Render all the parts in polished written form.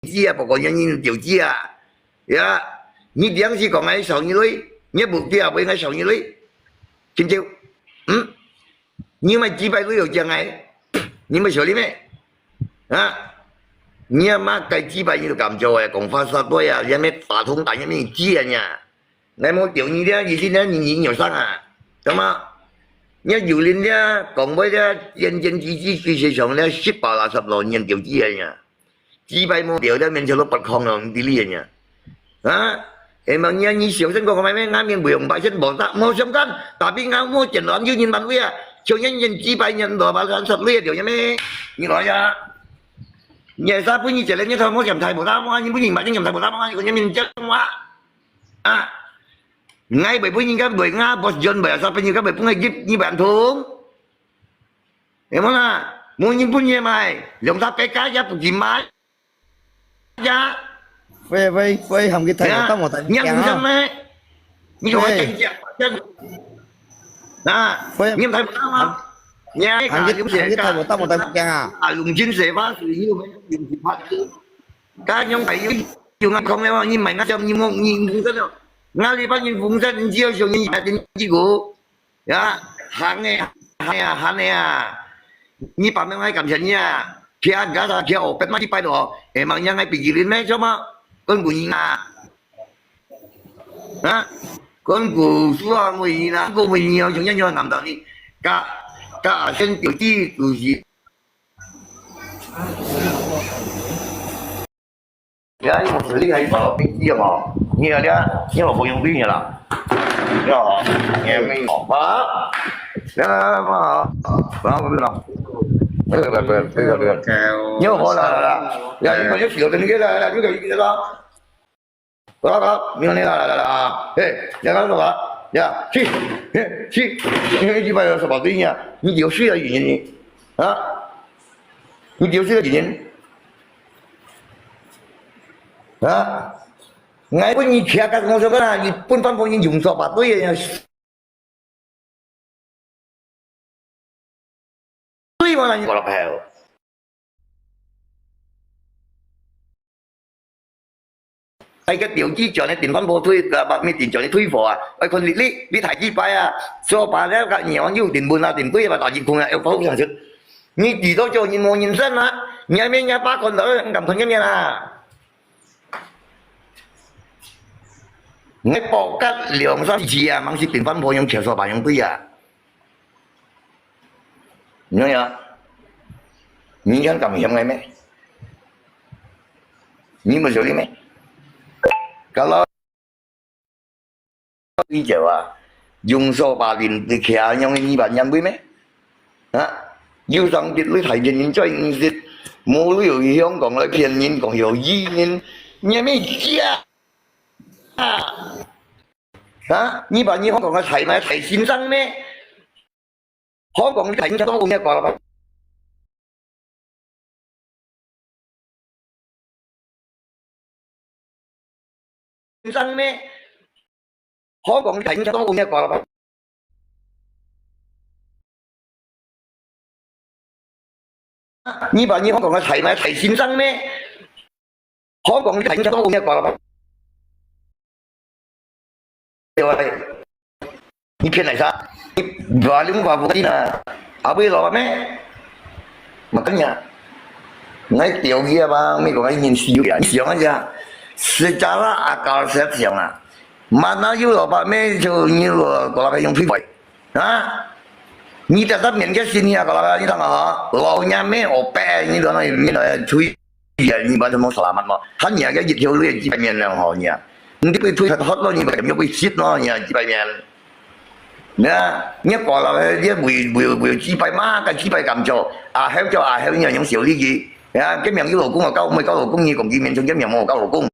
知啊，不過人就知啊，呀，你點是講愛少女女，你目的啊為愛少女女，知唔知？嗯，你咪幾百個有將愛，你咪曉得咩？啊，你阿媽計幾百你都咁做啊，講法殺對啊，有咩打通打有咩知啊呀？你冇屌你啲，以前啲年有生啊，咁啊？你有人咧講咩咧？認真知知事實上咧18、20年條知啊呀！幾百冇掉咧，面朝都不抗咯，唔知呢樣嘢啊！誒嘛，你小心講咩？啱面唔用百姓冇得冇相干，但係啱冇盡量要人民會啊，就人幾百人多把人實呢一條嘢咩？你來呀！你係啥本意？就你睇我人睇冇得嘛？你本人百姓人睇冇得嘛？個人面真話啊！ngay bởi vì các bởi Nga bớt dân bởi sao bây giờ các bởi cũng hay giúp như bạn thúng hiểu không à muốn những phun như mày giống ta cái cá giá phục gì mai giá với hầm cái thầy của tao một tại nhân dân đấy như gọi chân chân à nhưng thầy sao mà nhà hầm cái thầy của tao một tại à dùng chính sẽ phá sự như mấy dùng thì phá cá nhóm thầy dùng ăn không em nhưng mày nó trong như ngon như thế nào nga đi bắt những vùng dân chiêu cho những nhà tiền chi của ya hàng này như bạn mấy cảm nhận nha khi ăn cá ra khi ở bên mắt đi bay đó em mang nhang hay bị gì lên mấy cho mà con của nhìn à con của xua mình là con mình nhiều chúng nhân làm đó đi cả sen tiểu chi của gì ya một xử lý hay bảo cái gì mà nghe đấy nhưng mà không dùng pin là đó nghe mình đó đó mà biết không được nhớ họ là những cái chuyện tình cái là những cái đó đó miếng này là nhà đó là ya chi như bây giờ sao bảo tin nha你有事的原因啊你有事的原因啊ngay bên như kia các ngôi sao cái là như quân văn phong như dùng sọ bạc tôi tôi mà là như gọi là heoไอ้ก็เดี๋ยวจี้จอดในติ่นพันโพทุยแบบมีติ่นจอดในทุยฝอไอ้คนลิถ่ายจี้ไปอ่ะโซบาแล้วก็เหนียวอยู่ติ่นบุญอ่ะติ่นตุ้ยมาต่อยิงคงอ่ะเอาเขาอย่างสุดนี่จีโตโจยิงโมยิงเส้นนะเนี่ยไม่เนี่ยป้าคนเด้อกับคนยังไงนะngay bỏ các lượng sản gì à mang sĩ tiền phân phối những chiều số bài những túi à nhớ nhớ những cái cầm hiện ngay mấy nhưng mà xử lý mấy kalau đi chợ à dùng số bài tiền từ kia những cái bạn nhận với mấy hả yêu rằng tiền lưới thải tiền cho anh dịch mua lưới ở hiếu còn lại tiền nhìn còn hiểu gì nhìn nhà mấy kia hả như bạn như Hồng Kông là thầy mà thầy xin răng咩Hồng Kông thầy cho tôi nghe gọi là xin răng咩Hồng Kông thầy cho tôi nghe gọi là như bạn như Hồng Kông là thầy mà thầy xin răng咩Hồng Kông thầy cho tôi nghe gọi là rồi你骗来啥？你话你话不紧啊？后尾落咩？嘛咁呀？我钓鱼啊嘛，美國嗰啲少人上一下，實在啦啊搞實上啊，mana有老闆咩就你個嗰個用推費啊？你得得面嘅先呀，嗰個你睇下，老人咩我白你講你來推人，你把什麼selamat嘛？hắn nhà cái dịch vụ lưỡi chỉ bên là họ nhà. Hindi ko ito hot lo ni ba kami ko shit no nya ji bai mian na nya ko la dia bui ji bai ma ka ji bai kam cho à heo cho à heo nya những xíu lý gì cái miệng với老公啊交咪交老公，你共見面仲一樣冇交老公。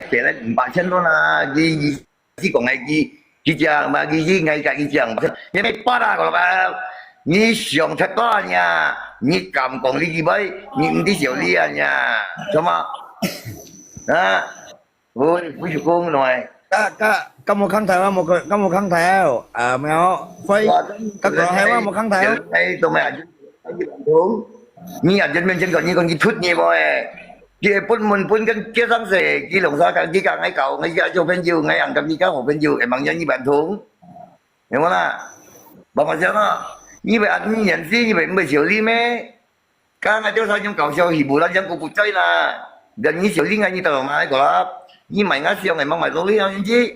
寫咧500咯啦，佢只講係佢講嘛，佢ngay cả佢講，你咪巴啦個啦，你上出多呀，你咁講你幾倍，你唔啲少啲呀，做嘛？啊，我是講หน่อย có một khăn theo có một khăn theo mèo phơi các cỏ hay một khăn theo đây tụi mày uống như dân bên trên còn như con đi thút như vậy kia pun cái kia sáng sể kia lồng ra càng kia càng ngay cậu ngay cho bên dừa ngay ăn cầm gì cá hộp bên dừa em bằng như bạn thốn hiểu không nào bằng mà sao nó như vậy anh nhận gì như vậy mới xử lý mấy các ngày tiêu sao trong cầu sâu thì bù lên trong cuộc chơi là gần như xử lý ngay như tao mà của nó như mày ngã siêu ngày mong mày xử lý không chứ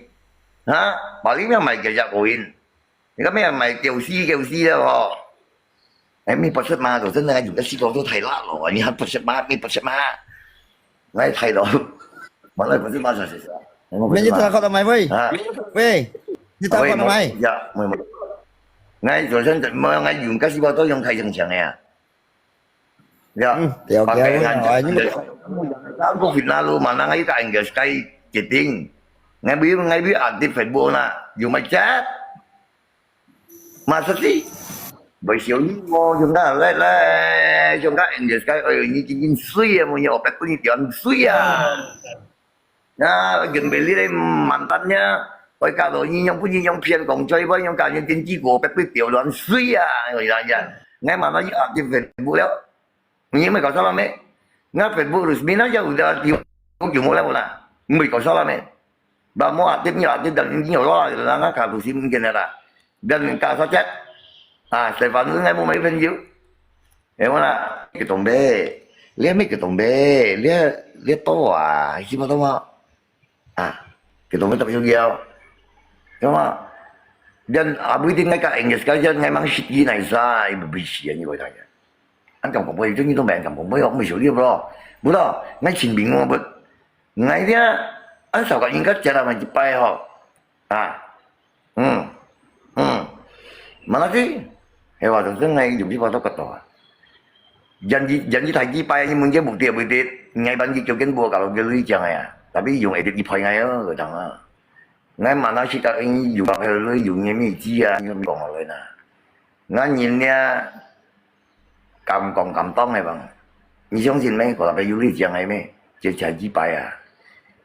hả bảo lý mày kể ra quyền thì các mấy mày kêu si đó em mi bớt mà rồi真的用得西方都太辣了，你还不是嘛？你不是嘛？我太了，完了不是嘛？是。bên như tao mày với với như tao con mày dạ mày ngay rồi chân mà ngay dùng cái西方都用太正常呀，dạ điều kéo rồi nhưng mà tao có Việt Nam luôn mà nó ngay tại cái Skype chỉ tiếng ngay biết ảnh thì phải buồn là dùng máy chat mà sao gì bởi xíu như ngô chúng ta lại chúng ta anh cái như chính suy à một nhiều bác cũng như chuyện suy à nha gần bên đây mạnh tan nhá bởi cả đội như nhau phiền cộng chơi với nhau cả những chính trị của bác quyết tiểu loạn suy à rồi là vậy ngay mà nó như ảnh thì phải buồn đó nhưng mà có sao mấy ngay phải buồn rồi mình nói cho người tiểu không chịu mua đâu là mình có sao mấy bà mua tiếp đằng nhiều đó là nó cả tụi sim kia này là gần cả sao chết sẽ phản ứng ngay một mấy bên dưới hiểu không nào cái tổng bê lấy mấy cái tổng bê lấy to à chứ mà to mà cái tổng bê tập yoga đúng không dân buổi tin ngay cả anh cái dân ngay mang shit gì này ra bị xỉa như vậy thôi anh cầm cổng bê chứ như tôi bèn cầm cổng bê không bị xử lý rồi bữa đó ngay trình bị ngon bực ngay thế anh sao cả những cách chơi là mình chỉ bay họ mà nó chứ hay là thường thường ngay dùng cái con tóc cật tỏ dân chỉ thầy chỉ bay nhưng mình chỉ một tiền ngay ban chỉ cho cái bùa cả cái lưới chẳng này tapi dùng ấy thì phải ngay đó rồi thằng ngay mà nó chỉ có dùng cái lưới dùng như mấy chi nhưng còn rồi nè nó nhìn nha cầm tông này bằng你相信咩？嗰個有呢隻係咩？隻係幾擺啊？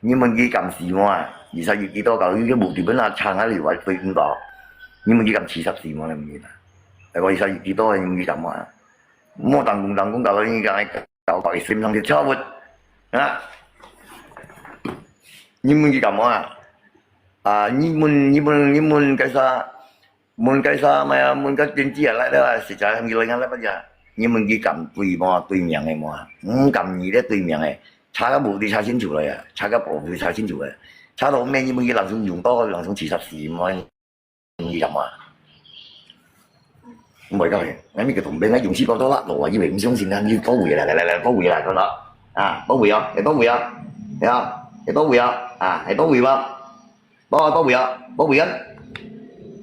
你問佢撳時喎，20月幾多嚿？依家無條本啊撐喺條位對五個，你問佢撳40時喎，你唔記得？係個20月幾多？你問佢撳啊？咁我等工夠你梗係900條差活啊！你問佢撳你問計啥？問計啥咪啊？問個電子人嚟啦，實在係唔要你啱啦不呀？nhưng mình chỉ cầm tùy miệng này mà không cầm gì đấy tùy miệng này查個目的查清楚了呀查個部分查清楚了查到咩你們要能用多能從40時嘛你咁啊唔係㗎係咩叫同兵喺用絲多多甩路啊以為唔相信啊要多回嚟多回嚟咁啦多回啊係多回啊係多回啊係多回喎多回啊多回啊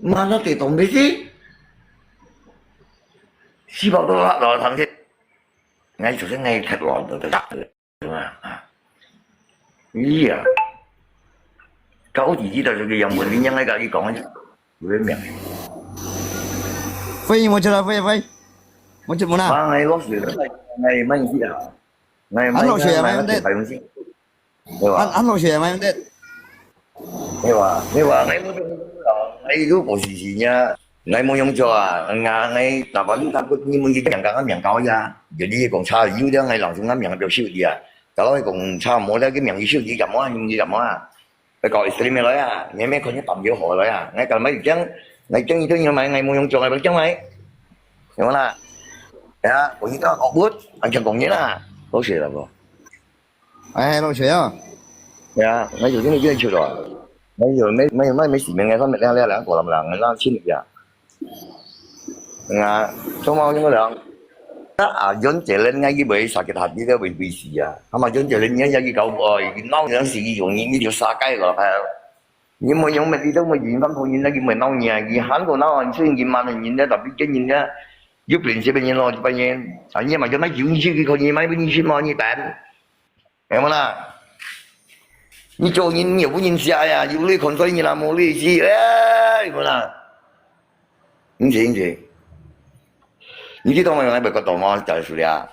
mà nó thì tổng biết gì xí bao đó lát rồi thằng chứ ngay chỗ ngay thật lòn rồi đắt rồi mà ý cậu chỉ biết là cái dòng mình nhân ngay cả đi còn ấy với miệng phê một chút phê một chút một nào ba ngày lót rồi ngày mấy gì ngày mấy lót rồi mấy phải không chứ ăn lót rồi mấy đấy nếu mà ngày cứ có gì nha ngày muốn用咗ngày大把啲單骨你們啲人家名高呀，有啲講差腰啲ngày郎中啱名比較少啲啊，大佬講差唔多咧，啲名要少啲咁啊，唔知咁啊，佢講係咩來啊？你咩佢啲抌咗河來啊？你近mấy張，你中意都要買，ngày muốn用咗係咪張咪？hiểu không啦？係啊，講依家學bút，anh chẳng講嘢啦，好事啦噃。係老水啊？係啊，我做啲咩嘢出嚟？你做咩時命嘅分別咧？呢兩個咁兩，拉千嚟啊！số mau những cái lượng John chạy lên ngay cái bể sạc cái hạt đi theo bị xì mà John chạy lên nhớ ra cái cậu rồi nó những sự dùng những cái điều xa cái rồi phải nhưng mà những mình đi đâu mà nhìn tâm thôi nhìn ra cái mình nông nhà gì hắn của nó suy nghĩ mà nhìn ra tập cái nhìn ra giúp liền sẽ bên nhiên lo bên nhiên nhưng mà cho nó chịu như cái con như mấy bên như mà như tạm hiểu không nào 你做人有不认下呀，有你看衰你啦，冇你事哎，冇啦，唔知唔知，你知道我喺美國度嘛？就係說呀，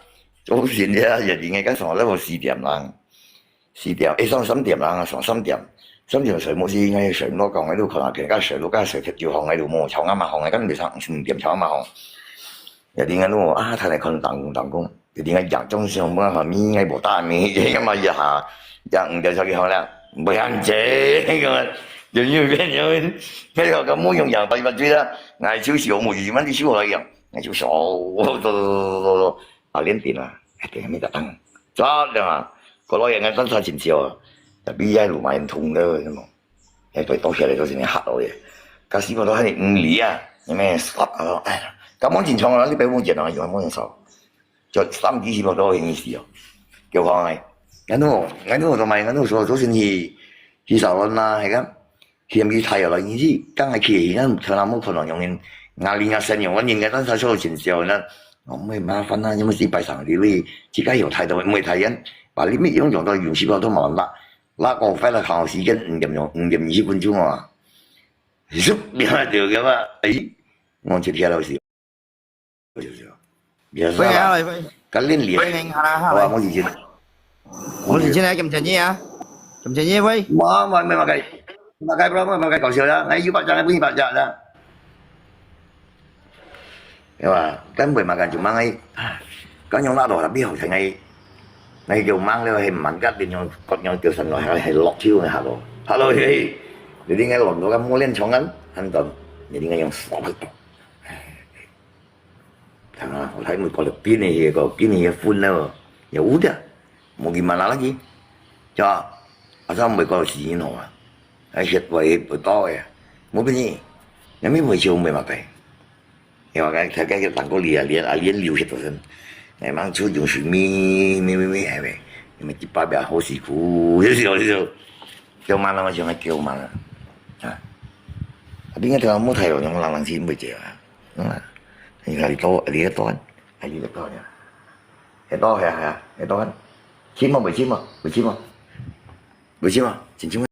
早前咧日年嘅跟上咧個試點啦，試點誒上3點啦，上3點。3點上冇事，我上多講喺度看下，其他上到家上條行喺度冇，炒啱嘛行，跟住上5點炒啱嘛行。又點解都啊？睇嚟看彈工，又點解日中上班下面喺部單面，咁嘛日下5點上幾行咧，冇人借咁啊！又要變樣，呢個咁冇用人費物追啦，捱少少冇2蚊啲少來樣，捱少少啊連電啊，電咩特登，揸㗎嘛，個攞嘢喺身上前兆啊！特別喺路買人痛嘅啫嘛，誒對多謝你，多謝你黑我嘅，假使我都喺5年啊，有咩濕啊？咁往前創啊，啲俾冇錢啊，用冇人收，就3幾時我都興事哦，叫講係，我都同埋我都說，就算去少輪啦，係咁，去唔去睇啦？意思梗係去，而家佢那麼可能用壓力壓身用揾人嘅單曬出去前時候呢，我唔會麻煩啦，有冇事拜神啲你自己有態度，唔會睇人，話你咩樣用到原始我都冇得。拉個飛嚟考試嘅5點20分鐘啊，喐變下條嘅嘛，我接聽老師，飛下嚟飛，咁練練，哇！我以前係咁陳嘢啊，咁陳嘢飛，冇馬計搞笑啦，我200隻，我200隻啦，係嘛？根本馬計就掹喺，咁樣拉到邊後程係。你叫掹咧係唔問吉，變咗各樣叫神來係落超嘅下路，下路你點解落唔到咁？我練廠緊喺度，你點解用手去讀？係嘛？我睇美國度邊嘢個邊嘢寬咧喎，有啲冇見問下啦，就阿生美國度試驗啊，係血位不多嘅，冇邊嘢，有咩回潮冇問題，又話佢睇緊個蛋糕練流血到身。誒掹出用船咩係咪？你咪接巴邊好辛苦，有時候叫慢啦，我上去叫慢啦，啊！邊個條冇睇喎？用冷錢唔借啊？你係多嘅，係多嘅，係多係啊，係多嘅，錢冇錢嘛，錢錢。